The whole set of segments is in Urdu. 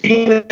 3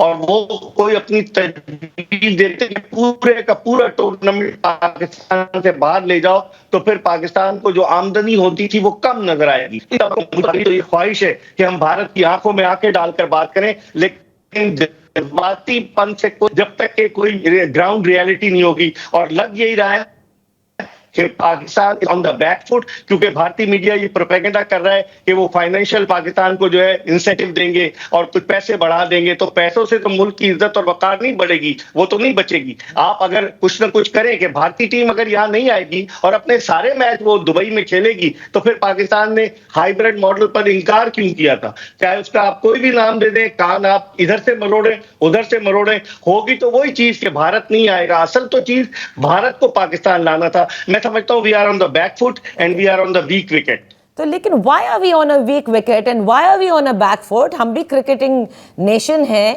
اور وہ کوئی اپنی تجویز دیتے کہ پورے کا پورا ٹورنامنٹ پاکستان سے باہر لے جاؤ تو پھر پاکستان کو جو آمدنی ہوتی تھی وہ کم نظر آئے گی. تو یہ خواہش ہے کہ ہم بھارت کی آنکھوں میں آنکھیں ڈال کر بات کریں, لیکن جذباتی پن سے جب تک کہ کوئی گراؤنڈ ریالٹی نہیں ہوگی, اور لگ یہی رہا ہے کہ پاکستان آن دا بیک فٹ, کیونکہ بھارتی میڈیا یہ پروپیگنڈا کر رہا ہے کہ وہ فائنینشیل پاکستان کو جو ہے انسینٹیو دیں گے اور کچھ پیسے بڑھا دیں گے, تو پیسوں سے تو ملک کی عزت اور وقار نہیں بڑھے گی, وہ تو نہیں بچے گی. آپ اگر کچھ نہ کچھ کریں کہ بھارتی ٹیم اگر یہاں نہیں آئے گی اور اپنے سارے میچ وہ دبئی میں کھیلے گی, تو پھر پاکستان نے ہائیبرڈ ماڈل پر انکار کیوں کیا تھا؟ چاہے اس کا آپ کوئی بھی نام دے دیں, کان آپ ادھر سے مروڑیں ادھر سے مروڑیں, ہوگی تو وہی چیز کہ بھارت نہیں آئے گا. اصل تو چیز بھارت کو پاکستان لانا تھا. میں سمجھتا ہوں we are on the back foot and we are on the weak wicket. تو لیکن why are we on a weak wicket and why are we on a back foot؟ ہم بھی کرکٹنگ نیشن ہیں,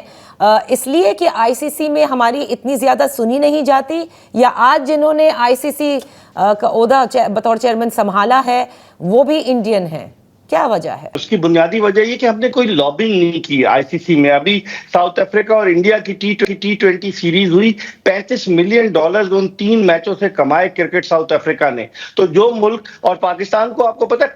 اس لیے کہ آئی سی سی میں ہماری اتنی زیادہ سنی نہیں جاتی, یا آج جنہوں نے آئی سی سی کا عہدہ بطور چیئرمین سنبھالا ہے وہ بھی انڈین ہیں؟ کیا وجہ ہے؟ اس کی بنیادی وجہ یہ کہ ہم نے کوئی لابنگ نہیں کی آئی سی سی میں. ابھی ساؤتھ افریقہ اور انڈیا کی ٹی20 سیریز ہوئی, $35 ملین ان 3 میچوں سے کمائے کرکٹ ساؤتھ افریقہ نے. تو جو ملک, اور پاکستان کو آپ کو پتا ہے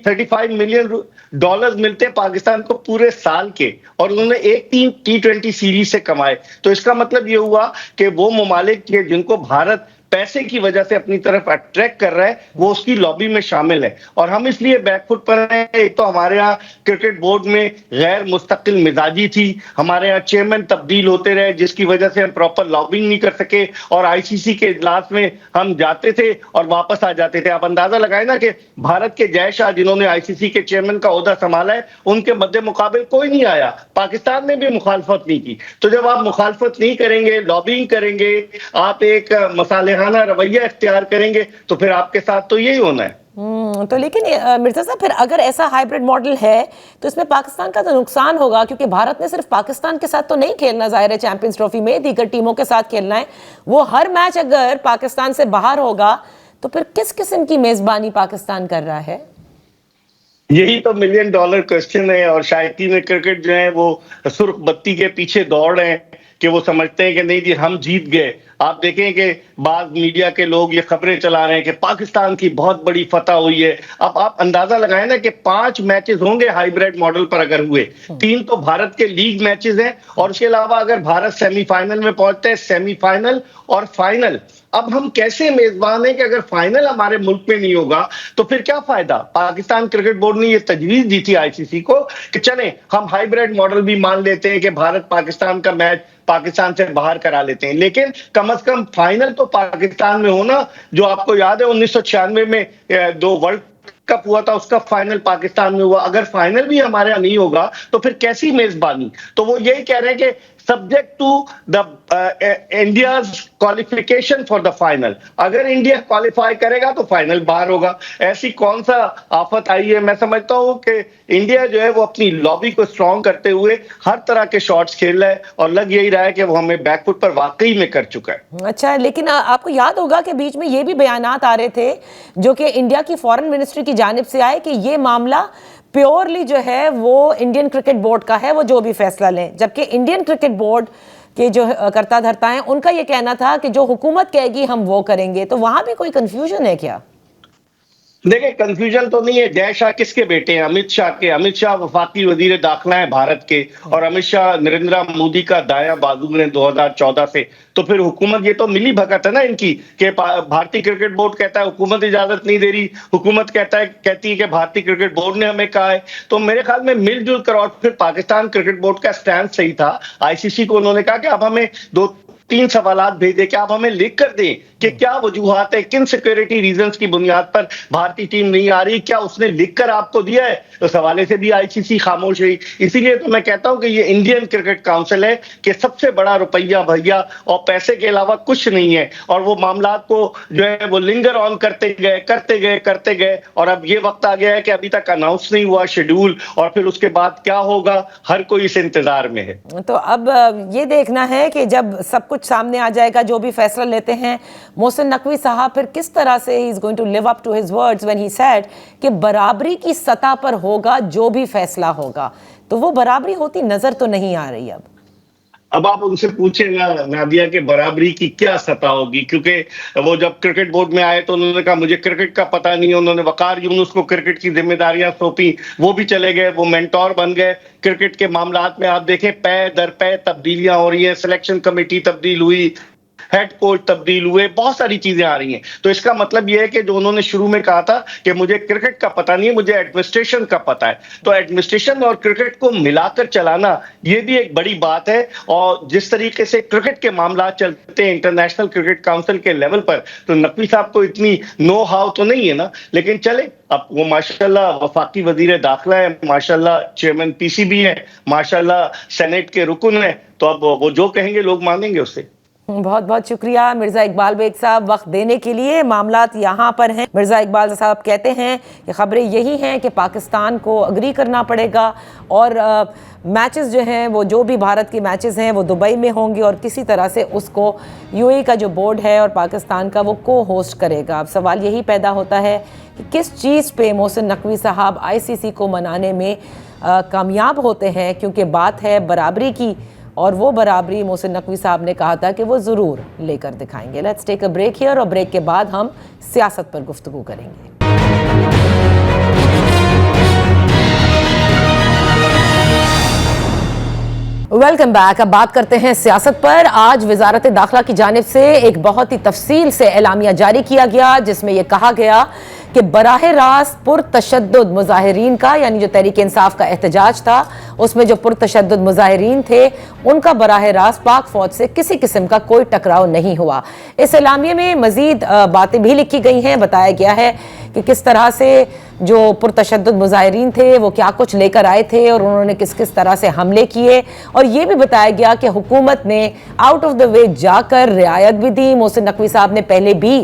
35 ملین ڈالرز ملتے ہیں پاکستان کو پورے سال کے, اور انہوں نے ایک ٹی20 سیریز سے کمائے. تو اس کا مطلب یہ ہوا کہ وہ ممالک جن کو بھارت پیسے کی وجہ سے اپنی طرف اٹریکٹ کر رہا ہے وہ اس کی لابی میں شامل ہے. اور ہم اس لیے بیک فٹ پر ہیں, ایک تو ہمارے ہاں کرکٹ بورڈ میں غیر مستقل مزاجی تھی, ہمارے ہاں چیئرمین تبدیل ہوتے رہے جس کی وجہ سے ہم پراپر لابنگ نہیں کر سکے, اور آئی سی سی کے اجلاس میں ہم جاتے تھے اور واپس آ جاتے تھے. آپ اندازہ لگائیں نا کہ بھارت کے جے شاہ جنہوں نے آئی سی سی کے چیئرمین کا عہدہ سنبھالا ہے, ان کے مد مقابل کوئی نہیں آیا, پاکستان نے بھی مخالفت نہیں کی. تو جب آپ مخالفت نہیں کریں گے, لابنگ کریں گے, آپ ایک مصالحانہ رویہ اختیار کریں گے, تو پھر آپ کے ساتھ تو یہی ہونا ہے. تو لیکن مرزا صاحب پھر اگر ایسا ہائیبرڈ ماڈل ہے تو اس میں پاکستان کا تو نقصان ہوگا, کیونکہ بھارت نے صرف پاکستان کے ساتھ تو نہیں کھیلنا, ظاہر ہے چیمپئنز ٹرافی میں دیگر ٹیموں کے ساتھ کھیلنا ہے. وہ ہر میچ اگر پاکستان سے باہر ہوگا تو پھر کس قسم کی میزبانی پاکستان کر رہا ہے؟ یہی تو $1 ملین کوسچن ہے, اور شائقین کرکٹ جو ہیں وہ سرخ بتی کے پیچھے دوڑ رہے ہیں کہ وہ سمجھتے ہیں کہ نہیں جی ہم جیت گئے. آپ دیکھیں کہ بعض میڈیا کے لوگ یہ خبریں چلا رہے ہیں کہ پاکستان کی بہت بڑی فتح ہوئی ہے. اب آپ اندازہ لگائیں نا کہ 5 میچز ہوں گے ہائیبرڈ ماڈل پر اگر ہوئے, 3 تو بھارت کے لیگ میچز ہیں, اور اس کے علاوہ اگر بھارت سیمی فائنل میں پہنچتے ہیں, سیمی فائنل اور فائنل. اب ہم کیسے میزبان ہیں کہ اگر فائنل ہمارے ملک میں نہیں ہوگا تو پھر کیا فائدہ؟ پاکستان کرکٹ بورڈ نے یہ تجویز دی تھی آئی سی سی کو کہ چلیں ہم ہائیبرڈ ماڈل بھی مان لیتے ہیں کہ بھارت پاکستان کا میچ پاکستان سے باہر کرا لیتے ہیں, لیکن کم از کم فائنل تو پاکستان میں ہونا. جو آپ کو یاد ہے 1996 میں 2 ورلڈ کپ ہوا تھا, اس کا فائنل پاکستان میں ہوا. اگر فائنل بھی ہمارے یہاں نہیں ہوگا تو پھر کیسی میزبانی؟ تو وہ یہی کہہ رہے ہیں کہ subject to the India's qualification for the final. اگر انڈیا کوالیفائی کرے گا تو فائنل باہر ہوگا. ایسی کون سا آفت آئی ہے؟ میں سمجھتا ہوں کہ انڈیا جو ہے وہ اپنی لابی کو اسٹرانگ کرتے ہوئے ہر طرح کے شاٹس کھیل رہا ہے, اور لگ یہی رہا ہے کہ وہ ہمیں بیک فٹ پر واقعی میں کر چکا ہے. اچھا, لیکن آپ کو یاد ہوگا کہ بیچ میں یہ بھی بیانات آ رہے تھے جو کہ انڈیا کی فارن منسٹری کی جانب سے آئے کہ یہ معاملہ پیورلی جو ہے وہ انڈین کرکٹ بورڈ کا ہے, وہ جو بھی فیصلہ لیں. جبکہ انڈین کرکٹ بورڈ کے جو کرتا دھرتا ہیں ان کا یہ کہنا تھا کہ جو حکومت کہے گی ہم وہ کریں گے. تو وہاں بھی کوئی کنفیوژن ہے کیا؟ دیکھیں کنفیوژن تو نہیں ہے. جے شاہ کس کے بیٹے ہیں؟ امت شاہ کے. امت شاہ وفاقی وزیر داخلہ ہیں بھارت کے, اور امت شاہ نریندر مودی کا دایاں بازو ہیں 2014 سے. تو پھر حکومت, یہ تو ملی بھگت ہے نا ان کی کہ بھارتی کرکٹ بورڈ کہتا ہے حکومت اجازت نہیں دے رہی, حکومت کہتی ہے کہ بھارتی کرکٹ بورڈ نے ہمیں کہا ہے. تو میرے خیال میں مل جل کر, اور پھر پاکستان کرکٹ بورڈ کا سٹینڈ صحیح تھا. آئی سی سی کو انہوں نے کہا کہ اب ہمیں 2-3 سوالات بھیج دیں کہ آپ ہمیں لکھ کر دیں کہ کیا وجوہات ہے, کن سیکیورٹی ریزنز کی بنیاد پر بھارتی ٹیم نہیں آ رہی, کیا اس نے لکھ کر آپ کو دیا ہے؟ اس حوالے سے بھی آئی سی سی خاموش رہی. اسی لیے تو میں کہتا ہوں کہ یہ انڈین کرکٹ کاؤنسل ہے کہ سب سے بڑا روپیہ بھیا اور پیسے کے علاوہ کچھ نہیں ہے, اور وہ معاملات کو جو ہے وہ لنگر آن کرتے گئے, اور اب یہ وقت آ گیا ہے کہ ابھی تک اناؤنس نہیں ہوا شیڈول, اور پھر اس کے بعد کیا ہوگا ہر کوئی اس انتظار میں ہے. تو اب یہ دیکھنا ہے کہ جب سب کچھ سامنے آ جائے گا, جو بھی فیصلہ لیتے ہیں محسن نقوی صاحب, پھر کس طرح سے he is going to live up to his words when he said کہ برابری کی سطح پر ہوگا جو بھی فیصلہ ہوگا. تو وہ برابری ہوتی نظر تو نہیں آ رہی اب آپ ان سے پوچھیں گا نادیہ کہ برابری کی کیا سطح ہوگی، کیونکہ وہ جب کرکٹ بورڈ میں آئے تو انہوں نے کہا مجھے کرکٹ کا پتہ نہیں ہے، انہوں نے وقار یونس کو کرکٹ کی ذمہ داریاں سونپی، وہ بھی چلے گئے، وہ مینٹور بن گئے۔ کرکٹ کے معاملات میں آپ دیکھیں پے در پے تبدیلیاں ہو رہی ہیں، سلیکشن کمیٹی تبدیل ہوئی، ہیڈ کوچ تبدیل ہوئے، بہت ساری چیزیں آ رہی ہیں۔ تو اس کا مطلب یہ ہے کہ جو انہوں نے شروع میں کہا تھا کہ مجھے کرکٹ کا پتہ نہیں ہے، مجھے ایڈمنسٹریشن کا پتہ ہے، تو ایڈمنسٹریشن اور کرکٹ کو ملا کر چلانا یہ بھی ایک بڑی بات ہے۔ اور جس طریقے سے کرکٹ کے معاملات چلتے ہیں انٹرنیشنل کرکٹ کاؤنسل کے لیول پر، تو نقوی صاحب کو اتنی نو ہاؤ تو نہیں ہے نا، لیکن چلے اب وہ ماشاءاللہ وفاقی وزیر داخلہ ہے، ماشاءاللہ چیئرمین پی سی بی ہے، ماشاءاللہ سینیٹ کے رکن ہیں، تو اب وہ جو کہیں گے لوگ مانیں گے اسے۔ بہت بہت شکریہ مرزا اقبال بیگ صاحب وقت دینے کے لیے۔ معاملات یہاں پر ہیں، مرزا اقبال صاحب کہتے ہیں کہ خبریں یہی ہیں کہ پاکستان کو اگری کرنا پڑے گا، اور میچز جو ہیں وہ جو بھی بھارت کے میچز ہیں وہ دبئی میں ہوں گے، اور کسی طرح سے اس کو یو اے کا جو بورڈ ہے اور پاکستان کا وہ کو ہوسٹ کرے گا۔ اب سوال یہی پیدا ہوتا ہے کہ کس چیز پہ محسن نقوی صاحب آئی سی سی کو منانے میں کامیاب ہوتے ہیں، کیونکہ بات ہے برابری کی، اور وہ برابری محسن نقوی صاحب نے کہا تھا کہ وہ ضرور لے کر دکھائیں گے۔ Let's take a break here, اور بریک کے بعد ہم سیاست پر گفتگو کریں گے۔ Welcome back. اب بات کرتے ہیں سیاست پر۔ آج وزارت داخلہ کی جانب سے ایک بہت ہی تفصیل سے اعلامیہ جاری کیا گیا، جس میں یہ کہا گیا کہ براہ راست پرتشدد مظاہرین کا، یعنی جو تحریک انصاف کا احتجاج تھا اس میں جو پرتشدد مظاہرین تھے ان کا براہ راست پاک فوج سے کسی قسم کا کوئی ٹکراؤ نہیں ہوا۔ اس اعلامیے میں مزید باتیں بھی لکھی گئی ہیں، بتایا گیا ہے کہ کس طرح سے جو پرتشدد مظاہرین تھے وہ کیا کچھ لے کر آئے تھے اور انہوں نے کس کس طرح سے حملے کیے، اور یہ بھی بتایا گیا کہ حکومت نے آؤٹ آف دا وے جا کر رعایت بھی دی۔ محسن نقوی صاحب نے پہلے بھی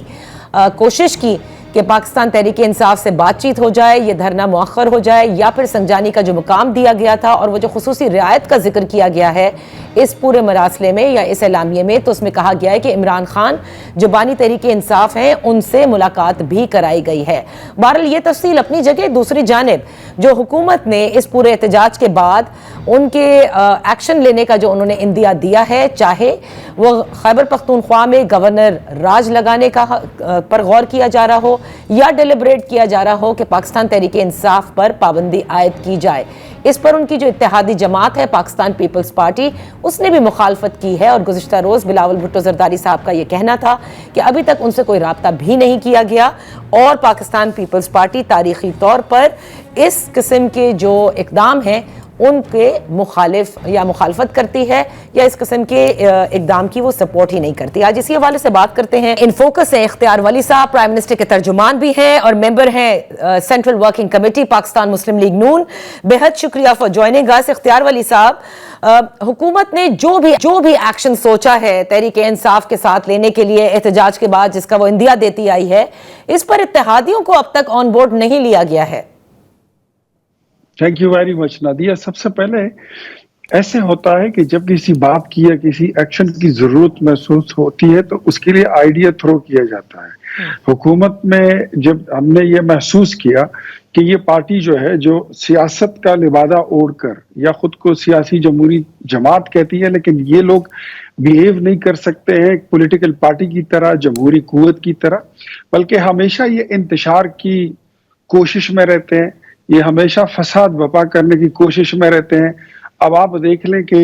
کوشش کی کہ پاکستان تحریک انصاف سے بات چیت ہو جائے، یہ دھرنا مؤخر ہو جائے، یا پھر سنجانی کا جو مقام دیا گیا تھا اور وہ جو خصوصی رعایت کا ذکر کیا گیا ہے اس پورے مراسلے میں یا اس اعلامیے میں، تو اس میں کہا گیا ہے کہ عمران خان جو بانی تحریک انصاف ہیں ان سے ملاقات بھی کرائی گئی ہے۔ بہرحال یہ تفصیل اپنی جگہ، دوسری جانب جو حکومت نے اس پورے احتجاج کے بعد ان کے ایکشن لینے کا جو انہوں نے اندیا دیا ہے، چاہے وہ خیبر پختونخوا میں گورنر راج لگانے کا پر غور کیا جا رہا ہو یا ڈیلیبریٹ کیا جا رہا ہو کہ پاکستان تحریک انصاف پر پابندی عائد کی جائے، اس پر ان کی جو اتحادی جماعت ہے پاکستان پیپلز پارٹی اس نے بھی مخالفت کی ہے۔ اور گزشتہ روز بلاول بھٹو زرداری صاحب کا یہ کہنا تھا کہ ابھی تک ان سے کوئی رابطہ بھی نہیں کیا گیا، اور پاکستان پیپلز پارٹی تاریخی طور پر اس قسم کے جو اقدام ہیں ان کے مخالف یا مخالفت کرتی ہے، یا اس قسم کے اقدام کی وہ سپورٹ ہی نہیں کرتی۔ آج اسی حوالے سے بات کرتے ہیں، ان فوکس ہیں اختیار ولی صاحب، پرائم منسٹر کے ترجمان بھی ہیں اور ممبر ہیں سینٹرل ورکنگ کمیٹی پاکستان مسلم لیگ نون۔ بہت شکریہ فار جوائننگ اس۔ اختیار ولی صاحب، حکومت نے جو بھی ایکشن سوچا ہے تحریک انصاف کے ساتھ لینے کے لیے احتجاج کے بعد، جس کا وہ اندیا دیتی آئی ہے، اس پر اتحادیوں کو اب تک آن بورڈ نہیں لیا گیا ہے۔ Thank you very much Nadia. سب سے پہلے ایسے ہوتا ہے کہ جب کسی بات کی یا کسی ایکشن کی ضرورت محسوس ہوتی ہے تو اس کے لیے آئیڈیا تھرو کیا جاتا ہے۔ حکومت میں جب ہم نے یہ محسوس کیا کہ یہ پارٹی جو ہے جو سیاست کا لبادہ اوڑھ کر یا خود کو سیاسی جمہوری جماعت کہتی ہے، لیکن یہ لوگ بیہیو نہیں کر سکتے ہیں پولیٹیکل پارٹی کی طرح، جمہوری قوت کی طرح، بلکہ ہمیشہ یہ انتشار کی کوشش میں رہتے ہیں، یہ ہمیشہ فساد برپا کرنے کی کوشش میں رہتے ہیں۔ اب آپ دیکھ لیں کہ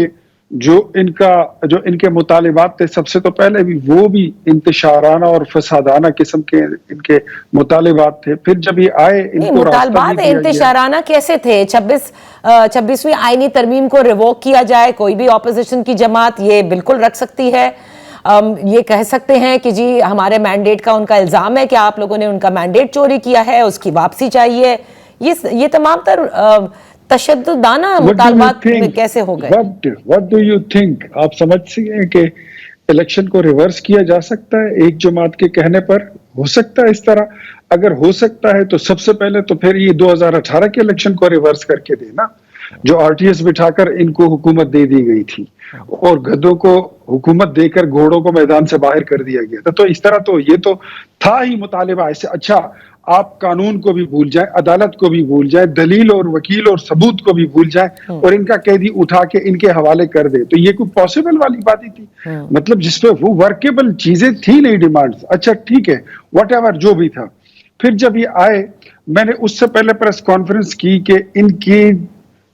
جو ان کے مطالبات تھے، سب سے تو پہلے بھی وہ بھی انتشارانہ اور فسادانہ قسم کے ان کے مطالبات تھے۔ پھر جب یہ آئے ان کو مطالبات انتشارانہ کیسے تھے؟ 26ویں آئینی ترمیم کو ریووک کیا جائے، کوئی بھی اپوزیشن کی جماعت یہ بالکل رکھ سکتی ہے، یہ کہہ سکتے ہیں کہ جی ہمارے مینڈیٹ کا ان کا الزام ہے کہ آپ لوگوں نے ان کا مینڈیٹ چوری کیا ہے، اس کی واپسی چاہیے۔ یہ تمام تر تشددانہ مطالبات کیسے ہو گئے؟ What do you think؟ آپ سمجھ سکتے ہیں کہ الیکشن کو ریورس کیا جا سکتا ہے ایک جماعت کے کہنے پر؟ ہو سکتا ہے اس طرح؟ اگر ہو سکتا ہے تو سب سے پہلے تو پھر یہ 2018 کے الیکشن کو ریورس کر کے دینا، جو آر ٹی ایس بٹھا کر ان کو حکومت دے دی گئی تھی اور گدھوں کو حکومت دے کر گھوڑوں کو میدان سے باہر کر دیا گیا تھا۔ تو اس طرح تو یہ تو تھا ہی مطالبہ ایسے۔ اچھا آپ قانون کو بھی بھول جائیں، عدالت کو بھی بھول جائیں، دلیل اور وکیل اور ثبوت کو بھی بھول جائیں اور ان کا قیدی اٹھا کے ان کے حوالے کر دے، تو یہ کوئی پاسبل والی بات ہی تھی؟ مطلب جس پہ وہ ورکیبل چیزیں تھی نہیں ڈیمانڈز، اچھا ٹھیک ہے واٹ ایور جو بھی تھا. پھر جب یہ آئے، میں نے اس سے پہلے پریس کانفرنس کی کہ ان کی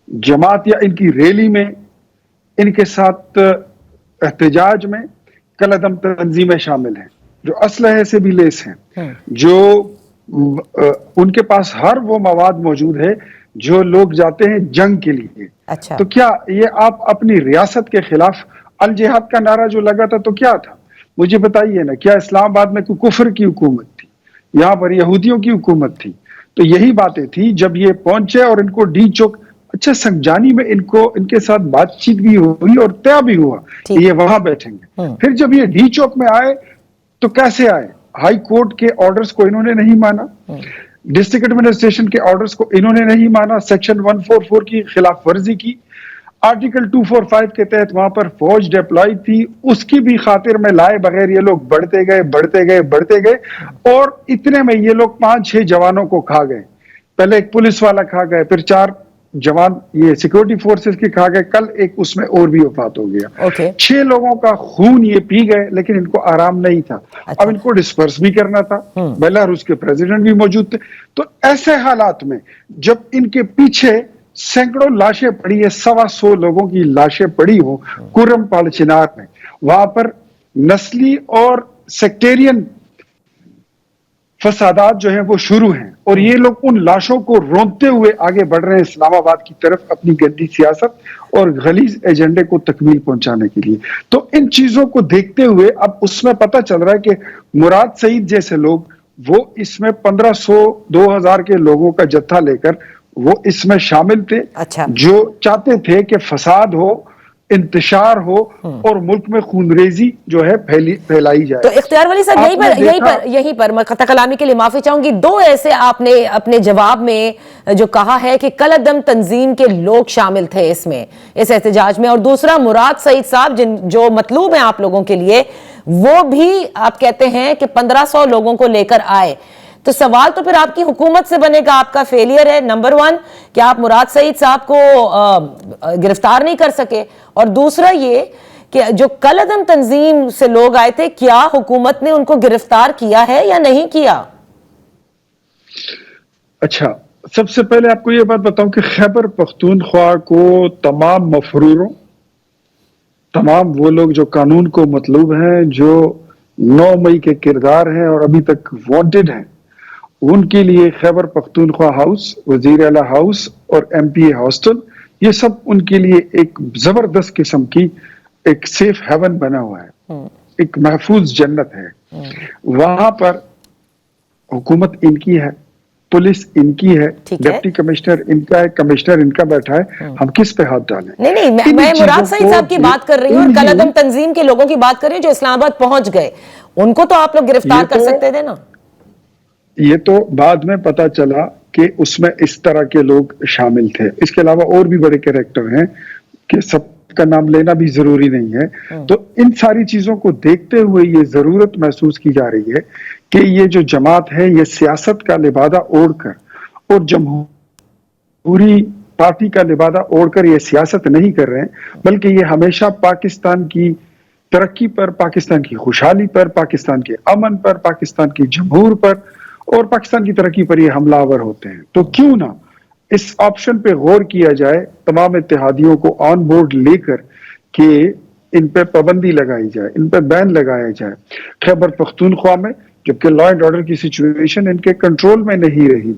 جماعت یا ان کی ریلی میں، ان کے ساتھ احتجاج میں کالعدم تنظیمیں شامل ہیں جو اسلحے سے بھی لیس ہیں، جو ان کے پاس ہر وہ مواد موجود ہے جو لوگ جاتے ہیں جنگ کے لیے. اچھا تو کیا یہ آپ اپنی ریاست کے خلاف الجہاد کا نعرہ جو لگا تھا تو کیا تھا؟ مجھے بتائیے نا، کیا اسلام آباد میں کوئی کفر کی حکومت تھی؟ یہاں پر یہودیوں کی حکومت تھی. تو یہی باتیں تھی جب یہ پہنچے اور ان کو ڈی چوک، اچھا سنجانی میں ان کے ساتھ بات چیت بھی ہوئی اور طے بھی ہوا کہ یہ وہاں بیٹھیں گے. پھر جب یہ ڈی چوک میں آئے تو کیسے آئے؟ ہائی کورٹ کے آرڈرز کو انہوں نے نہیں مانا، ڈسٹرکٹ ایڈمنسٹریشن کے آرڈرز کو انہوں نے نہیں مانا، سیکشن 144 کی خلاف ورزی کی، آرٹیکل 245 کے تحت وہاں پر فوج ڈپلائی تھی، اس کی بھی خاطر میں لائے بغیر یہ لوگ بڑھتے گئے اور اتنے میں یہ لوگ 5-6 جوانوں کو کھا گئے. پہلے ایک پولیس والا کھا گئے، پھر 4 جوان یہ سیکورٹی فورسز کے کھا گئے، کل ایک اس میں اور بھی وفات ہو گیا. 6 لوگوں کا خون یہ پی گئے، لیکن ان کو آرام نہیں تھا. اب ان کو ڈسپرس بھی کرنا تھا، بیلاروس کے پریزیڈنٹ بھی موجود تھے. تو ایسے حالات میں جب ان کے پیچھے سینکڑوں لاشیں پڑی ہے، 125 لوگوں کی لاشیں پڑی ہوں کرم پال چنار میں، وہاں پر نسلی اور سیکٹیرین فسادات جو ہیں وہ شروع ہیں اور یہ لوگ ان لاشوں کو رونتے ہوئے آگے بڑھ رہے ہیں اسلام آباد کی طرف اپنی گندی سیاست اور غلیظ ایجنڈے کو تکمیل پہنچانے کے لیے. تو ان چیزوں کو دیکھتے ہوئے اب اس میں پتہ چل رہا ہے کہ مراد سعید جیسے لوگ وہ اس میں 1500-2000 کے لوگوں کا جتھا لے کر وہ اس میں شامل تھے، جو چاہتے تھے کہ فساد ہو، انتشار ہو اور ملک میں خونریزی جو ہے پھیلائی جائے. تو اختیار ولی صاحب یہیں پر میں خطا کلامی کے لیے معافی چاہوں گی، 2 ایسے آپ نے اپنے جواب میں جو کہا ہے کہ کالعدم تنظیم کے لوگ شامل تھے اس احتجاج میں، اور دوسرا مراد سعید صاحب جو مطلوب ہیں آپ لوگوں کے لیے، وہ بھی آپ کہتے ہیں کہ 1500 لوگوں کو لے کر آئے. تو سوال تو پھر آپ کی حکومت سے بنے گا، آپ کا فیلئر ہے نمبر 1 کہ آپ مراد سعید صاحب کو گرفتار نہیں کر سکے، اور دوسرا یہ کہ جو کالعدم تنظیم سے لوگ آئے تھے کیا حکومت نے ان کو گرفتار کیا ہے یا نہیں کیا؟ اچھا، سب سے پہلے آپ کو یہ بات بتاؤں کہ خیبر پختونخوا کو تمام مفروروں، تمام وہ لوگ جو قانون کو مطلوب ہیں، جو 9 مئی کے کردار ہیں اور ابھی تک وانٹڈ ہیں، ان کے لیے خیبر پختونخوا ہاؤس، وزیر اعلیٰ ہاؤس اور ایم پی اے ہاسٹل، یہ سب ان کے لیے ایک زبردست قسم کی ایک سیف ہیون بنا ہوا ہے، ایک محفوظ جنت ہے. وہاں پر حکومت ان کی ہے، پولیس ان کی ہے، ڈپٹی کمشنر ان کا ہے، کمشنر ان کا بیٹھا ہے. ہم کس پہ ہاتھ ڈالیں؟ نہیں میں مراد سعید صاحب کی بات کر رہی ہوں اور کالعدم تنظیم کے لوگوں کی بات کر رہی ہوں جو اسلام آباد پہنچ گئے. ان کو تو آپ لوگ گرفتار کر سکتے تھے نا. یہ تو بعد میں پتا چلا کہ اس میں اس طرح کے لوگ شامل تھے. اس کے علاوہ اور بھی بڑے کریکٹر ہیں کہ سب کا نام لینا بھی ضروری نہیں ہے. تو ان ساری چیزوں کو دیکھتے ہوئے یہ ضرورت محسوس کی جا رہی ہے کہ یہ جو جماعت ہے یہ سیاست کا لبادہ اوڑھ کر اور جمہوری پارٹی کا لبادہ اوڑھ کر یہ سیاست نہیں کر رہے ہیں، بلکہ یہ ہمیشہ پاکستان کی ترقی پر، پاکستان کی خوشحالی پر، پاکستان کے امن پر، پاکستان کی جمہور پر اور پاکستان کی ترقی پر یہ حملہ آور ہوتے ہیں. تو کیوں نہ اس آپشن پہ غور کیا جائے، تمام اتحادیوں کو آن بورڈ لے کر کہ ان پہ پابندی لگائی جائے، ان پہ بین لگایا جائے. خیبر پختونخوا میں جبکہ لا اینڈ آرڈر کی سچویشن ان کے کنٹرول میں نہیں رہی،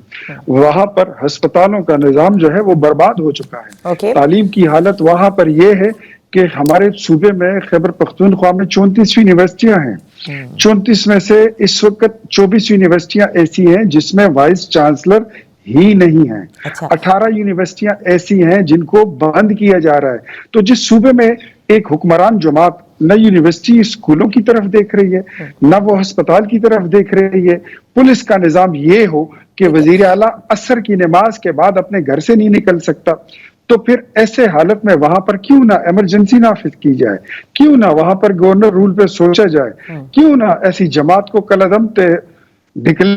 وہاں پر ہسپتالوں کا نظام جو ہے وہ برباد ہو چکا ہے. تعلیم کی حالت وہاں پر یہ ہے کہ ہمارے صوبے میں خیبر پختونخوا میں 34 یونیورسٹیاں ہیں. 34 میں سے اس وقت 24 یونیورسٹیاں ایسی ہیں جس میں وائس چانسلر ہی نہیں ہیں. 18 یونیورسٹیاں ایسی ہیں جن کو بند کیا جا رہا ہے. تو جس صوبے میں ایک حکمران جماعت نہ یونیورسٹی اسکولوں کی طرف دیکھ رہی ہے، نہ وہ ہسپتال کی طرف دیکھ رہی ہے، پولیس کا نظام یہ ہو کہ وزیر اعلیٰ عصر کی نماز کے بعد اپنے گھر سے نہیں نکل سکتا، تو پھر ایسے حالت میں وہاں پر کیوں نہ ایمرجنسی نافذ کی جائے، کیوں نہ وہاں پر گورنر رول پہ سوچا جائے، کیوں نہ ایسی جماعت کو کالعدم ڈکلیئر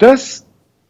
10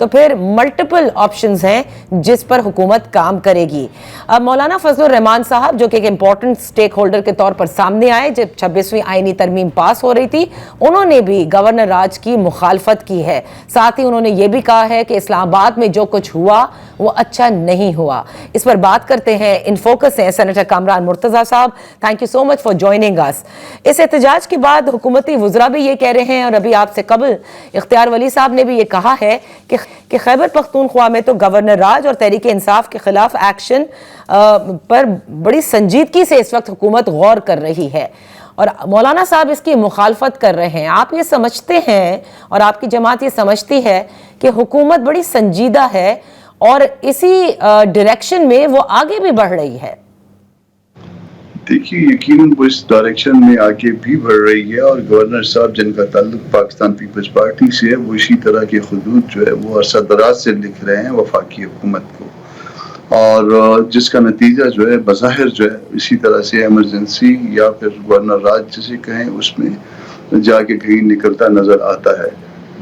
تو پھر ملٹیپل آپشنز ہیں جس پر حکومت کام کرے گی. اب مولانا فضل الرحمان صاحب جو کہ ایک امپورٹنٹ سٹیک ہولڈر کے طور پر سامنے آئے جب 26ویں آئینی ترمیم پاس ہو رہی تھی, انہوں نے بھی گورنر راج کی مخالفت کی ہے. ساتھ ہی انہوں نے یہ بھی کہا ہے کہ اسلام آباد میں جو کچھ ہوا وہ اچھا نہیں ہوا. اس پر بات کرتے ہیں, ان فوکس ہیں senator Kamran Murtaza sahab. Thank you so much for joining us. اس احتجاج کے بعد حکومتی وزراء بھی یہ کہہ رہے ہیں, اور ابھی آپ سے قبل اختیار ولی صاحب نے بھی یہ کہا ہے کہ خیبر پختونخوا میں تو گورنر راج اور تحریک انصاف کے خلاف ایکشن پر بڑی سنجیدگی سے اس وقت حکومت غور کر رہی ہے, اور مولانا صاحب اس کی مخالفت کر رہے ہیں. آپ یہ سمجھتے ہیں اور آپ کی جماعت یہ سمجھتی ہے کہ حکومت بڑی سنجیدہ ہے اور اسی ڈائریکشن میں وہ آگے بھی بڑھ رہی ہے؟ دیکھیے, یقیناً وہ اس ڈائریکشن میں آگے بھی بڑھ رہی ہے, اور گورنر صاحب جن کا تعلق پاکستان پیپلز پارٹی سے ہے وہ اسی طرح کے خطوط جو ہے وہ عرصہ دراز سے لکھ رہے ہیں وفاقی حکومت کو, اور جس کا نتیجہ جو ہے بظاہر جو ہے اسی طرح سے ایمرجنسی یا پھر گورنر راج جسے کہیں اس میں جا کے کہیں نکلتا نظر آتا ہے.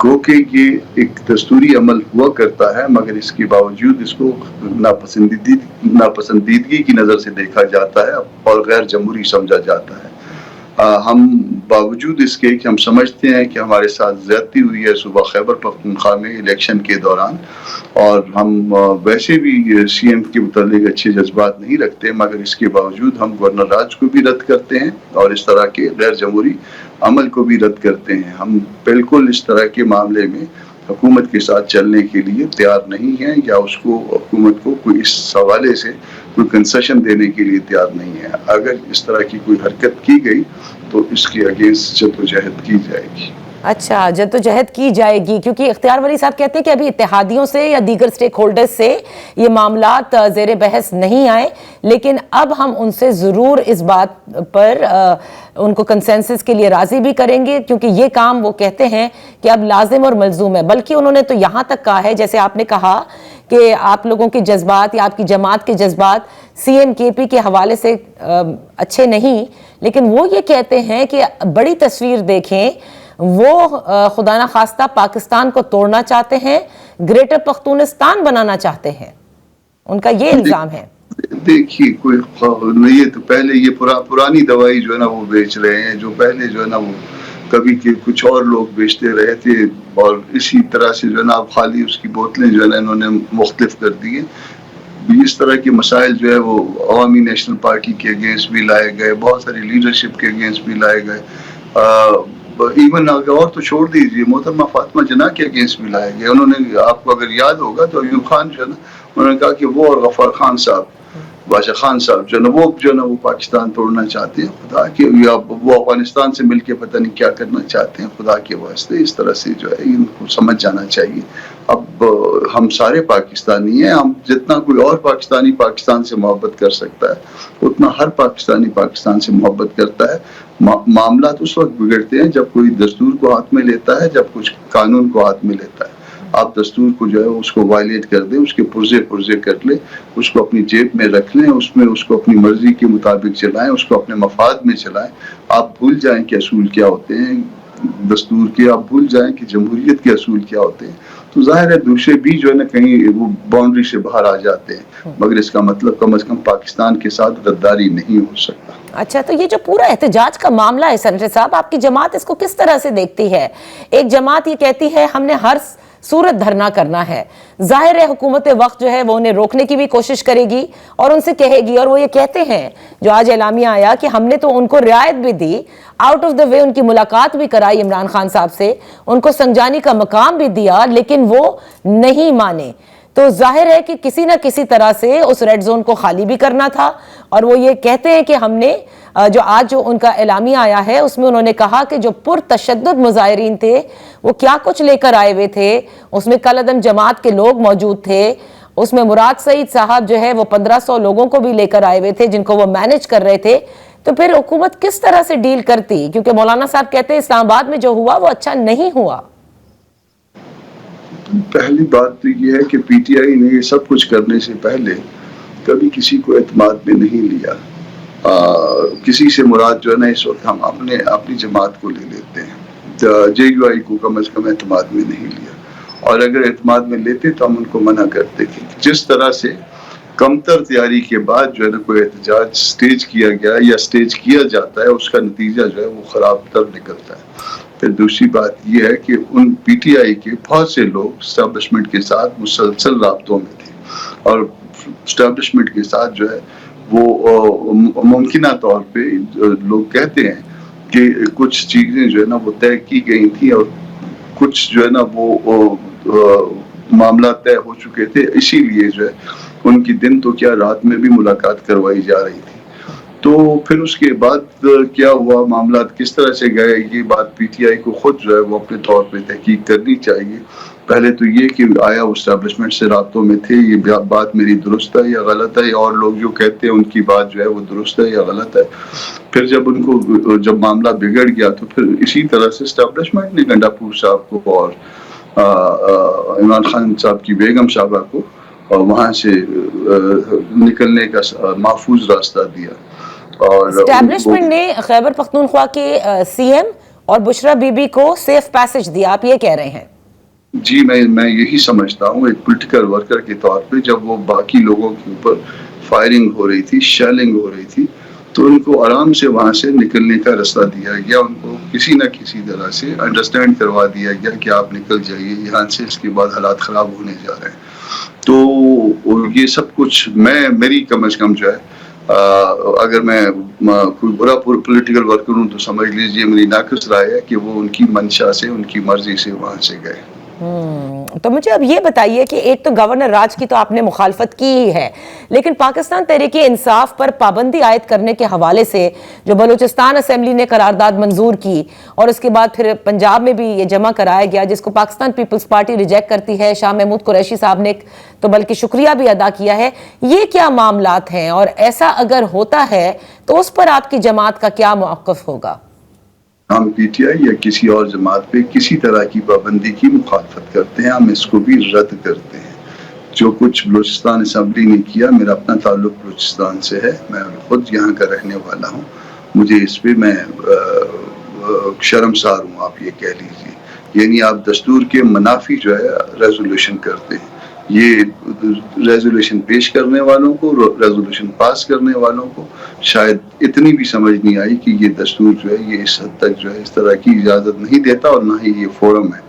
گو کہ یہ ایک دستوری عمل ہوا کرتا ہے, مگر اس کے باوجود اس کو ناپسندیدگی کی نظر سے دیکھا جاتا ہے اور غیر جمہوری سمجھا جاتا ہے. ہم باوجود اس کے کہ ہم سمجھتے ہیں کہ ہمارے ساتھ زیادتی ہوئی ہے صوبہ خیبر پختونخوا میں الیکشن کے دوران, اور ہم ویسے بھی سی ایم کے متعلق اچھے جذبات نہیں رکھتے, مگر اس کے باوجود ہم گورنر راج کو بھی رد کرتے ہیں اور اس طرح کے غیر جمہوری عمل کو بھی رد کرتے ہیں. ہم بالکل اس طرح کے معاملے میں حکومت کے ساتھ چلنے کے لیے تیار نہیں ہیں, یا اس کو حکومت کو کوئی اس حوالے سے کوئی کنسیشن دینے کے لیے تیار نہیں ہے. اگر اس طرح کی کوئی حرکت کی گئی تو اس کے اگینسٹ جدوجہد کی جائے گی. اچھا, جدوجہد کی جائے گی, کیونکہ اختیار ولی صاحب کہتے ہیں کہ ابھی اتحادیوں سے یا دیگر سٹیک ہولڈرز سے یہ معاملات زیر بحث نہیں آئے, لیکن اب ہم ان سے ضرور اس بات پر ان کو کنسنسس کے لیے راضی بھی کریں گے, کیونکہ یہ کام وہ کہتے ہیں کہ اب لازم اور ملزوم ہے. بلکہ انہوں نے تو یہاں تک کہا ہے, جیسے آپ نے کہا کہ آپ لوگوں کے جذبات یا آپ کی جماعت کے جذبات سی ایم کے پی کے حوالے سے اچھے نہیں, لیکن وہ یہ کہتے ہیں کہ بڑی تصویر دیکھیں, وہ خدا نہ خواستہ پاکستان کو توڑنا چاہتے ہیں, گریٹر پختونستان بنانا چاہتے ہیں. ان کا یہ الزام ہے. دیکھیے, کوئی یہ تو پہلے یہ پرانی دوائی جو ہے نا وہ بیچ رہے ہیں, جو پہلے جو ہے نا وہ کبھی کہ کچھ اور لوگ بیچتے رہے تھے, اور اسی طرح سے جو ہے نا اب خالی اس کی بوتلیں جو ہے نا انہوں نے مختلف کر دی ہیں. اس طرح کے مسائل جو ہے وہ عوامی نیشنل پارٹی کے اگینسٹ بھی لائے گئے, بہت ساری لیڈرشپ کے اگینسٹ بھی لائے گئے, ایون اور تو چھوڑ دیجیے محترمہ فاطمہ جناح کے اگینسٹ بھی لائے گئے. انہوں نے, آپ کو اگر یاد ہوگا تو ایوب خان جو ہے نا انہوں نے کہا کہ وہ اور غفار خان صاحب, بادشاہ خان صاحب جو ہے نا وہ پاکستان توڑنا چاہتے ہیں. خدا کے, یا وہ افغانستان سے مل کے پتہ نہیں کیا کرنا چاہتے ہیں. خدا کے واسطے اس طرح سے جو ہے ان کو سمجھ جانا چاہیے. اب ہم سارے پاکستانی ہیں, ہم جتنا کوئی اور پاکستانی پاکستان سے محبت کر سکتا ہے اتنا ہر پاکستانی پاکستان سے محبت کرتا ہے. معاملات اس وقت بگڑتے ہیں جب کوئی دستور کو ہاتھ میں لیتا ہے, جب کچھ قانون کو ہاتھ میں لیتا ہے. آپ دستور کو جو ہے اس کو وائلیٹ کر دیں, اس کے پرزے کر لیں, اس کو اپنی جیب میں رکھ لیں, اس میں اس کو اپنی مرضی کے مطابق چلائیں, اس کو اپنے مفاد میں چلائیں. آپ بھول جائیں کہ اصول کیا ہوتے ہیں دستور کے, آپ بھول جائیں کہ جمہوریت کے اصول کیا ہوتے ہیں. تو ظاہر ہے دوسرے بھی جو ہے نا کہیں وہ باؤنڈری سے باہر آ جاتے ہیں, مگر اس کا مطلب کم از کم پاکستان کے ساتھ غداری نہیں ہو سکتا. اچھا, تو یہ جو پورا احتجاج کا معاملہ ہے سینیٹر صاحب, آپ کی جماعت اس کو کس طرح سے دیکھتی ہے؟ ایک جماعت یہ کہتی ہے ہم نے ہر صورت دھرنا کرنا ہے. ظاہر ہے حکومت وقت جو ہے وہ انہیں روکنے کی بھی کوشش کرے گی اور ان سے کہے گی, اور وہ یہ کہتے ہیں جو آج اعلامیہ آیا کہ ہم نے تو ان کو رعایت بھی دی, آؤٹ آف دا وے ان کی ملاقات بھی کرائی عمران خان صاحب سے, ان کو سنجانی کا مقام بھی دیا, لیکن وہ نہیں مانے. تو ظاہر ہے کہ کسی نہ کسی طرح سے اس ریڈ زون کو خالی بھی کرنا تھا, اور وہ یہ کہتے ہیں کہ ہم نے جو آج جو ان کا اعلامیہ آیا ہے اس میں انہوں نے کہا کہ جو پرتشدد مظاہرین تھے وہ کیا کچھ لے کر آئے ہوئے تھے. اس میں کل عدم جماعت کے لوگ موجود تھے, اس میں مراد سعید صاحب جو ہے وہ 1500 لوگوں کو بھی لے کر آئے ہوئے تھے جن کو وہ مینج کر رہے تھے. تو پھر حکومت کس طرح سے ڈیل کرتی؟ کیونکہ مولانا صاحب کہتے ہیں اسلام آباد میں جو ہوا وہ اچھا نہیں ہوا. پہلی بات تو یہ ہے کہ پی ٹی آئی نے یہ سب کچھ کرنے سے پہلے کبھی کسی کو اعتماد میں نہیں لیا. کسی سے مراد جو ہے نا اس وقت ہم اپنی جماعت کو لے لیتے ہیں, جے یو آئی کو کم از کم اعتماد میں نہیں لیا. اور اگر اعتماد میں لیتے تو ہم ان کو منع کرتے تھے. جس طرح سے کمتر تیاری کے بعد جو ہے نا کوئی احتجاج سٹیج کیا گیا یا سٹیج کیا جاتا ہے، اس کا نتیجہ جو ہے وہ خراب تر نکلتا ہے. پھر دوسری بات یہ ہے کہ ان پی ٹی آئی کے بہت سے لوگ اسٹیبلشمنٹ کے ساتھ مسلسل رابطوں میں تھے، اور اسٹیبلشمنٹ کے ساتھ جو ہے وہ ممکنہ طور پہ لوگ کہتے ہیں کہ کچھ چیزیں جو ہے نا وہ طے کی گئی تھی اور کچھ جو ہے نا وہ معاملات طے ہو چکے تھے، اسی لیے جو ہے ان کی دن تو کیا رات میں بھی ملاقات کروائی جا رہی تھی. تو پھر اس کے بعد کیا ہوا، معاملات کس طرح سے گئے، یہ بات پی ٹی آئی کو خود جو ہے وہ اپنے طور پہ تحقیق کرنی چاہیے. پہلے تو یہ کہ آیا وہ اسٹیبلشمنٹ سے رابطوں میں تھے، یہ بات میری درست ہے یا غلط ہے، اور لوگ جو کہتے ہیں ان کی بات جو ہے وہ درست ہے یا غلط ہے. پھر جب معاملہ بگڑ گیا تو پھر اسی طرح سے اسٹیبلشمنٹ نے گنڈا پور صاحب کو اور عمران خان صاحب کی بیگم صاحبہ کو وہاں سے نکلنے کا محفوظ راستہ دیا. اور اسٹیبلشمنٹ نے خیبر پختونخوا کے سی ایم اور بشرا بی بی کو سیف پیسج دیا، آپ یہ کہہ رہے ہیں؟ جی میں یہی سمجھتا ہوں ایک پولیٹیکل ورکر کے طور پہ، جب وہ باقی لوگوں کے اوپر فائرنگ ہو رہی تھی، شیلنگ ہو رہی تھی، تو ان کو آرام سے وہاں سے نکلنے کا راستہ دیا گیا. ان کو کسی نہ کسی طرح سے انڈرسٹینڈ کروا دیا گیا کہ آپ نکل جائیے یہاں سے، اس کے بعد حالات خراب ہونے جا رہے ہیں. تو یہ سب کچھ میری کم از کم جو ہے، اگر میں کوئی برا پولیٹیکل ورکر ہوں تو سمجھ لیجیے میری ناقص رائے ہے کہ وہ ان کی منشا سے، ان کی مرضی سے وہاں سے گئے. تو مجھے اب یہ بتائیے کہ ایک تو گورنر راج کی تو آپ نے مخالفت کی ہی ہے، لیکن پاکستان تحریک انصاف پر پابندی عائد کرنے کے حوالے سے جو بلوچستان اسمبلی نے قرارداد منظور کی اور اس کے بعد پھر پنجاب میں بھی یہ جمع کرایا گیا، جس کو پاکستان پیپلز پارٹی ریجیکٹ کرتی ہے، شاہ محمود قریشی صاحب نے تو بلکہ شکریہ بھی ادا کیا ہے، یہ کیا معاملات ہیں اور ایسا اگر ہوتا ہے تو اس پر آپ کی جماعت کا کیا موقف ہوگا؟ ہم پی ٹی آئی یا کسی اور جماعت پہ کسی طرح کی پابندی کی مخالفت کرتے ہیں، ہم اس کو بھی رد کرتے ہیں. جو کچھ بلوچستان اسمبلی نے کیا، میرا اپنا تعلق بلوچستان سے ہے، میں خود یہاں کا رہنے والا ہوں، مجھے اس پہ میں شرمسار ہوں، آپ یہ کہہ لیجیے. یعنی آپ دستور کے منافی جو ہے ریزولوشن کرتے ہیں. یہ ریزولوشن پیش کرنے والوں کو، ریزولوشن پاس کرنے والوں کو شاید اتنی بھی سمجھ نہیں آئی کہ یہ دستور جو ہے یہ اس حد تک جو ہے اس طرح کی اجازت نہیں دیتا، اور نہ ہی یہ فورم ہے.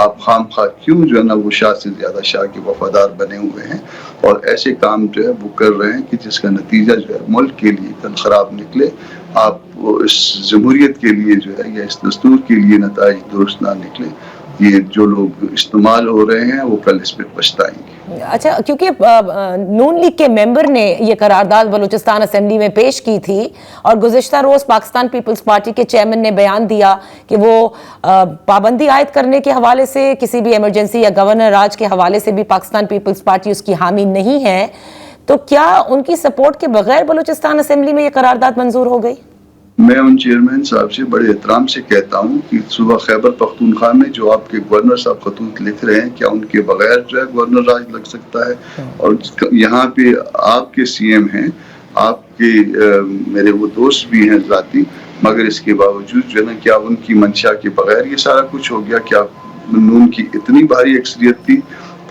آپ خام خواہ کیوں جو ہے نا وہ شاہ سے زیادہ شاہ کے وفادار بنے ہوئے ہیں اور ایسے کام جو ہے وہ کر رہے ہیں کہ جس کا نتیجہ جو ہے ملک کے لیے کل خراب نکلے. آپ اس جمہوریت کے لیے جو ہے یا اس دستور کے لیے نتائج درست نہ نکلے. یہ جو لوگ استعمال ہو رہے ہیں وہ کل اس پہ پچھتائیں گے. اچھا، کیونکہ نون لیگ کے ممبر نے یہ قرارداد بلوچستان اسمبلی میں پیش کی تھی اور گزشتہ روز پاکستان پیپلز پارٹی کے چیئرمین نے بیان دیا کہ وہ پابندی عائد کرنے کے حوالے سے کسی بھی ایمرجنسی یا گورنر راج کے حوالے سے بھی پاکستان پیپلز پارٹی اس کی حامی نہیں ہے، تو کیا ان کی سپورٹ کے بغیر بلوچستان اسمبلی میں یہ قرارداد منظور ہو گئی؟ میں ان چیئرمین صاحب سے بڑے احترام سے کہتا ہوں کہ صوبہ خیبر پختونخوا میں جو آپ کے گورنر صاحب خطوط لکھ رہے ہیں، کیا ان کے بغیر جو ہے گورنر راج لگ سکتا ہے؟ اور یہاں پہ آپ کے سی ایم ہیں، آپ کے میرے وہ دوست بھی ہیں ذاتی، مگر اس کے باوجود جو ہے نا کیا ان کی منشا کے بغیر یہ سارا کچھ ہو گیا؟ کیا نون کی اتنی بھاری اکثریت تھی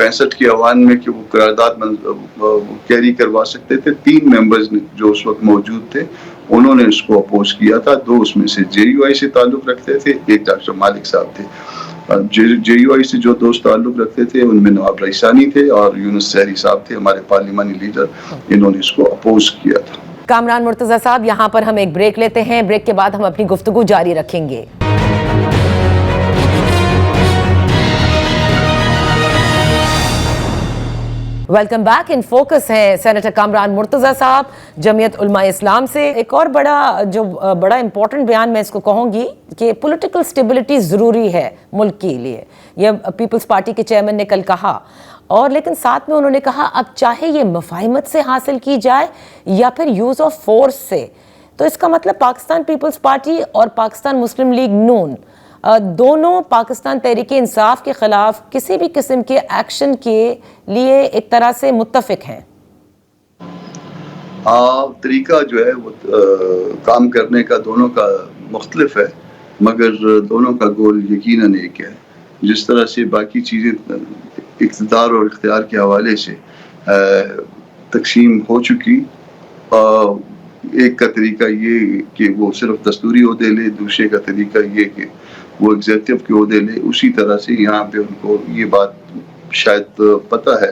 65 کے عوام میں کہ وہ قرارداد کیری کروا سکتے تھے؟ 3 ممبرز جو اس وقت موجود تھے انہوں نے اس کو اپوز کیا تھا. 2 اس میں سے جے یو آئی سے تعلق رکھتے تھے، ایک ڈاکٹر مالک صاحب تھے. جے یو آئی سے جو دوست تعلق رکھتے تھے ان میں نواب رئیسانی تھے اور یونس سحری صاحب تھے ہمارے پارلیمانی لیڈر، انہوں نے اس کو اپوز کیا تھا. کامران مرتضیٰ صاحب، یہاں پر ہم ایک بریک لیتے ہیں، بریک کے بعد ہم اپنی گفتگو جاری رکھیں گے. Welcome back. ان فوکس ہیں سینیٹر کامران مرتضیٰ صاحب جمعیت علماء اسلام سے. ایک اور بڑا امپورٹنٹ بیان میں اس کو کہوں گی کہ پولیٹیکل سٹیبلٹی ضروری ہے ملک کے لیے، یہ پیپلز پارٹی کے چیئرمین نے کل کہا، اور لیکن ساتھ میں انہوں نے کہا اب چاہے یہ مفاہمت سے حاصل کی جائے یا پھر یوز آف فورس سے. تو اس کا مطلب پاکستان پیپلز پارٹی اور پاکستان مسلم لیگ نون دونوں پاکستان تحریک انصاف کے خلاف کسی بھی قسم کے ایکشن کے لیے ایک طرح سے متفق ہیں. طریقہ جو ہے وہ کام کرنے کا دونوں کا مختلف ہے، مگر دونوں کا گول یقیناً ایک ہے جس طرح سے باقی چیزیں اقتدار اور اختیار کے حوالے سے تقسیم ہو چکی، ایک کا طریقہ یہ کہ وہ صرف دستوری عہدے لے، دوسرے کا طریقہ یہ کہ وہ ایگزیکٹو کے عہدے لے، اسی طرح سے یہاں پہ ان کو یہ بات شاید پتہ ہے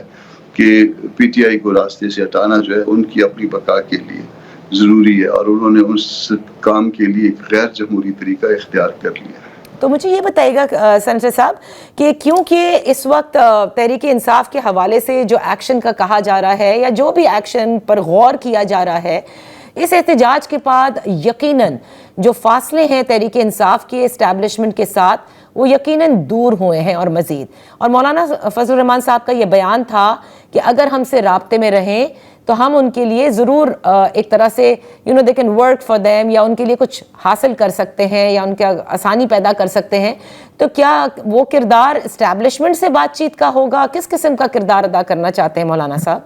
کہ پی ٹی آئی کو راستے سے ہٹانا جو ہے ان کی اپنی بقا کے لیے ضروری ہے، اور انہوں نے اس کام کے لیے ایک غیر جمہوری طریقہ اختیار کر لیا۔ تو مجھے یہ بتائیے گا سینیٹر صاحب کہ کیونکہ اس وقت تحریک انصاف کے حوالے سے جو ایکشن کا کہا جا رہا ہے یا جو بھی ایکشن پر غور کیا جا رہا ہے، اس احتجاج کے بعد یقیناً جو فاصلے ہیں تحریک انصاف کے اسٹیبلشمنٹ کے ساتھ وہ یقیناً دور ہوئے ہیں اور مزید، اور مولانا فضل الرحمان صاحب کا یہ بیان تھا کہ اگر ہم سے رابطے میں رہیں تو ہم ان کے لیے ضرور ایک طرح سے they can work for them، یا ان کے لیے کچھ حاصل کر سکتے ہیں یا ان کے آسانی پیدا کر سکتے ہیں۔ تو کیا وہ کردار اسٹیبلشمنٹ سے بات چیت کا ہوگا؟ کس قسم کا کردار ادا کرنا چاہتے ہیں مولانا صاحب؟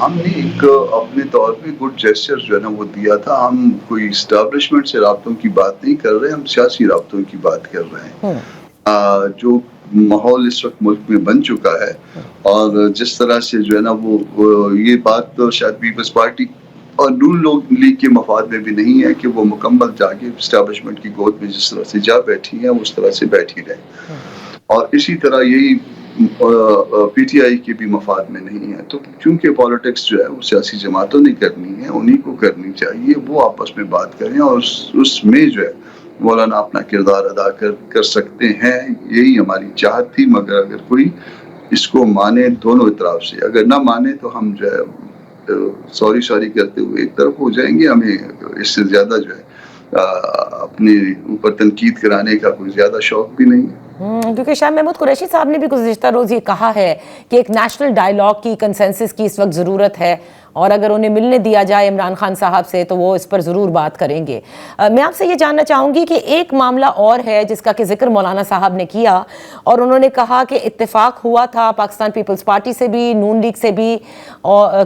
ہم نے ایک اپنے طور پہ گڈ جیسچر جو ہے نا وہ دیا تھا، ہم کوئی اسٹیبلشمنٹ سے رابطوں کی بات نہیں کر رہے، ہم سیاسی رابطوں کی بات کر رہے ہیں۔ جو ماحول اس وقت ملک میں بن چکا ہے، اور جس طرح سے جو ہے نا وہ یہ بات تو شاید پیپلز پارٹی اور نون لیگ کے مفاد میں بھی نہیں ہے کہ وہ مکمل جا کے اسٹیبلشمنٹ کی گود میں جس طرح سے جا بیٹھی ہیں اس طرح سے بیٹھی رہے، اور اسی طرح یہی پی ٹی آئی کے بھی مفاد میں نہیں ہے۔ تو چونکہ پالیٹکس جو ہے وہ سیاسی جماعتوں نے کرنی ہے، انہی کو کرنی چاہیے، وہ آپس میں بات کریں اور اس میں جو ہے مولانا اپنا کردار ادا کر سکتے ہیں، یہی ہماری چاہت تھی۔ مگر اگر کوئی اس کو مانے دونوں اطراف سے، اگر نہ مانے تو ہم جو ہے سوری کرتے ہوئے ایک طرف ہو جائیں گے، ہمیں اس سے زیادہ جو ہے اپنے اوپر تنقید کرانے کا کوئی زیادہ شوق بھی نہیں ہے۔ کیونکہ شاہ محمود قریشی صاحب نے بھی گزشتہ روز یہ کہا ہے کہ ایک نیشنل ڈائیلاگ کی، کنسنسس کی اس وقت ضرورت ہے، اور اگر انہیں ملنے دیا جائے عمران خان صاحب سے تو وہ اس پر ضرور بات کریں گے۔ میں آپ سے یہ جاننا چاہوں گی کہ ایک معاملہ اور ہے جس کا کہ ذکر مولانا صاحب نے کیا، اور انہوں نے کہا کہ اتفاق ہوا تھا پاکستان پیپلز پارٹی سے بھی، نون لیگ سے بھی،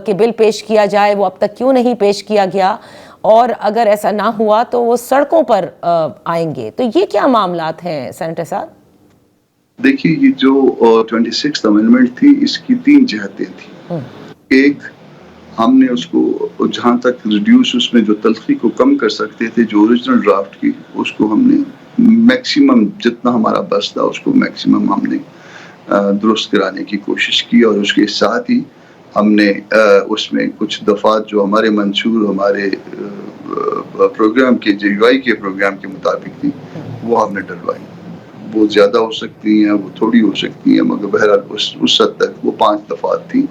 کہ بل پیش کیا جائے، وہ اب تک کیوں نہیں پیش کیا گیا، اور اگر ایسا نہ ہوا تو وہ سڑکوں پر آئیں گے۔ تو یہ کیا معاملات ہیں سینیٹر صاحب؟ دیکھیے، یہ جو 26th امینڈمنٹ تھی اس کی 3 جہتیں تھیں۔ ایک، ہم نے اس کو جہاں تک ریڈیوس اس میں جو تلخی کو کم کر سکتے تھے، جو اوریجنل ڈرافٹ کی، اس کو ہم نے میکسیمم جتنا ہمارا بس تھا اس کو میکسیمم ہم نے درست کرانے کی کوشش کی، اور اس کے ساتھ ہی ہم نے اس میں کچھ دفعات جو ہمارے منشور ہمارے پروگرام کے JUI کے پروگرام کے مطابق تھی وہ ہم نے ڈلوائی۔ وہ زیادہ ہو سکتی ہیں، وہ تھوڑی ہو سکتی ہیں، مگر بہرحال اس حد تک وہ 5 دفعات تھی۔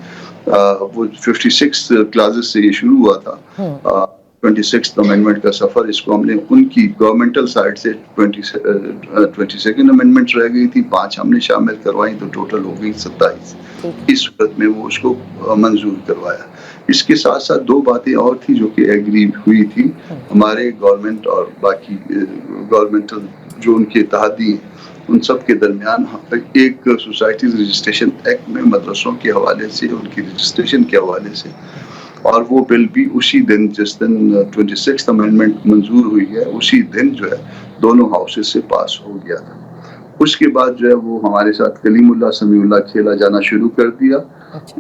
وہ 56 کلازز سے یہ شروع ہوا تھا 26th امینڈمنٹ کا سفر، اس کو ہم نے ان کی گورنمنٹل سائڈ سے 22nd امینڈمنٹ رہ گئی تھی، 5 ہم نے شامل کروائی، تو ٹوٹل ہو گئی 27۔ اس صورت میں وہ اس کو منظور کروایا۔ اس کے ساتھ ساتھ 2 باتیں اور تھی جو کہ ایگری ہوئی تھی ہمارے گورنمنٹ اور باقی گورنمنٹل جو ان کے اتحادی ہیں ان سب کے درمیان۔ ایک سوسائٹیز رجسٹریشن ایکٹ میں مدرسوں کے حوالے سے، ان کی رجسٹریشن کے حوالے سے، اور وہ بل بھی اسی دن جس دن 26th امینڈمنٹ منظور ہوئی ہے اسی دن جو ہے دونوں ہاؤسز سے پاس ہو گیا تھا۔ اس کے بعد جو ہے وہ ہمارے ساتھ کلیم اللہ سمیع اللہ کھیلا جانا شروع کر دیا۔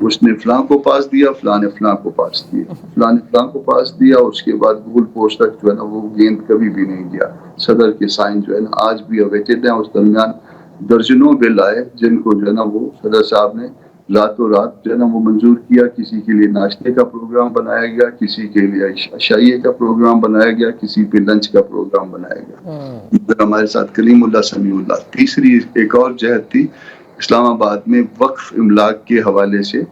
اس نے فلاں کو پاس دیا، فلاں نے فلاں کو پاس دیا، فلاں نے فلاں کو پاس دیا۔ اس کے بعد گول پوسٹ تک جو ہے نا وہ گیند کبھی بھی نہیں گیا۔ صدر کے سائن جو ہے نا آج بھی اویٹڈ ہیں۔ اس درمیان درجنوں بل آئے جن کو جو ہے نا وہ صدر صاحب نے راتوں رات جو ہے نا وہ منظور کیا۔ کسی کے لیے ناشتے کا پروگرام بنایا گیا، کسی کے لیے عشائیے کا پروگرام بنایا گیا، کسی پہ لنچ کا پروگرام بنایا گیا۔ ہمارے ساتھ کلیم اللہ سمیع اللہ۔ تیسری ایک اور جہت تھی اسلام آباد میں وقف املاک کے حوالے سے،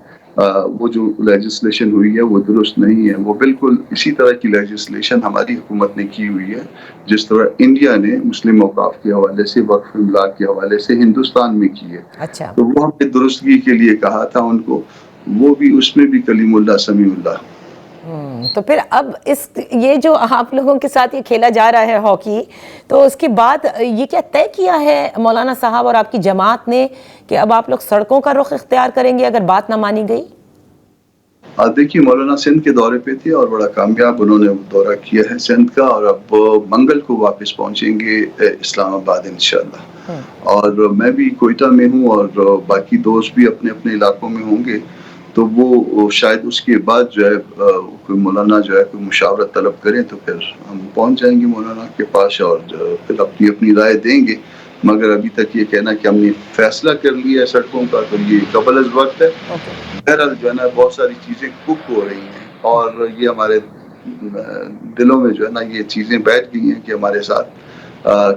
وہ جو لیجسلیشن ہوئی ہے وہ درست نہیں ہے۔ وہ بالکل اسی طرح کی لیجسلیشن ہماری حکومت نے کی ہوئی ہے جس طرح انڈیا نے مسلم اوقاف کے حوالے سے، وقف املاک کے حوالے سے ہندوستان میں کی ہے۔ اچھا، تو وہ ہم نے درستگی کے لیے کہا تھا ان کو، وہ بھی اس میں بھی کلیم اللہ سمیع اللہ۔ تو پھر اب یہ جو آپ لوگوں کے ساتھ یہ کھیلا جا رہا ہے ہاکی، تو اس کے بعد یہ کیا طے کیا ہے مولانا صاحب اور آپ کی جماعت نے کہ اب آپ لوگ سڑکوں کا رخ اختیار کریں گے اگر بات نہ مانی گئی؟ دیکھیے، مولانا سندھ کے دورے پہ تھے اور بڑا کامیاب انہوں نے دورہ کیا ہے سندھ کا، اور اب منگل کو واپس پہنچیں گے اسلام آباد انشاءاللہ۔ اور میں بھی کوئٹہ میں ہوں اور باقی دوست بھی اپنے اپنے علاقوں میں ہوں گے، تو وہ شاید اس کے بعد جو ہے کوئی مولانا جو ہے کوئی مشاورت طلب کریں تو پھر ہم پہنچ جائیں گے مولانا کے پاس اور پھر اپنی رائے دیں گے. مگر ابھی تک یہ کہنا کہ ہم نے فیصلہ کر لیا ہے سڑکوں کا تو یہ قبل از وقت ہے. بہرحال جو ہے نا بہت ساری چیزیں کک ہو رہی ہیں اور یہ ہمارے دلوں میں جو ہے نا یہ چیزیں بیٹھ گئی ہیں کہ ہمارے ساتھ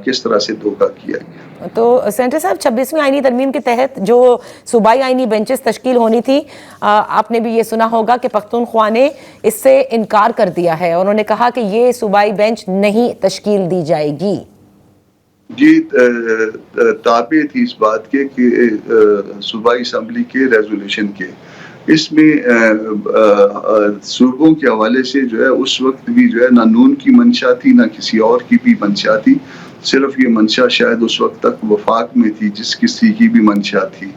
کس طرح سے دھوکہ کیا گیا. تو سینٹر صاحب 26ویں آئینی ترمیم کے تحت جو صوبائی آئینی بینچز تشکیل ہونی تھی، آپ نے بھی یہ سنا ہوگا کہ پختونخوا نے اس سے انکار کر دیا ہے. انہوں نے کہا کہ یہ صوبائی بینچ نہیں تشکیل دی جائے گی. جی تابع تھی اس بات کے کہ صوبائی اسمبلی کے ریزولوشن کے، اس میں صوبوں کے حوالے سے جو ہے اس وقت بھی جو ہے نہ نون کی منشا تھی نہ کسی اور کی بھی منشا تھی. صرف یہ منشا شاید اس وقت تک وفاق میں تھی جس کسی کی بھی منشا تھی.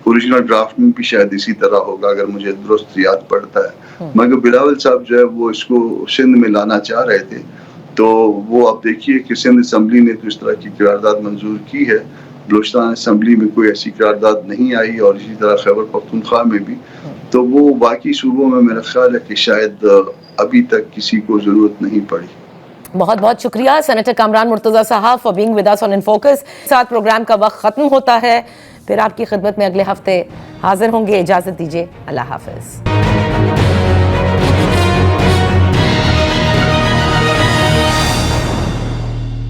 اوریجنل ڈرافٹ میں بھی شاید اسی طرح ہوگا اگر مجھے درست یاد پڑتا ہے. مگر بلاول صاحب جو ہے وہ اس کو سندھ میں لانا چاہ رہے تھے، تو وہ آپ دیکھیے کہ سندھ اسمبلی نے تو اس طرح کی قرارداد منظور کی ہے، بلوچستان اسمبلی میں کوئی ایسی قرارداد نہیں آئی اور اسی طرح خیبر پختونخوا میں بھی. تو وہ باقی صوبوں میں میرا خیال ہے کہ شاید ابھی تک کسی کو ضرورت نہیں پڑی. بہت بہت شکریہ سینیٹر کامران مرتضیٰ صاحب for being with us on in focus. ساتھ پروگرام کا وقت ختم ہوتا ہے، پھر آپ کی خدمت میں اگلے ہفتے حاضر ہوں گے. اجازت دیجیے، اللہ حافظ.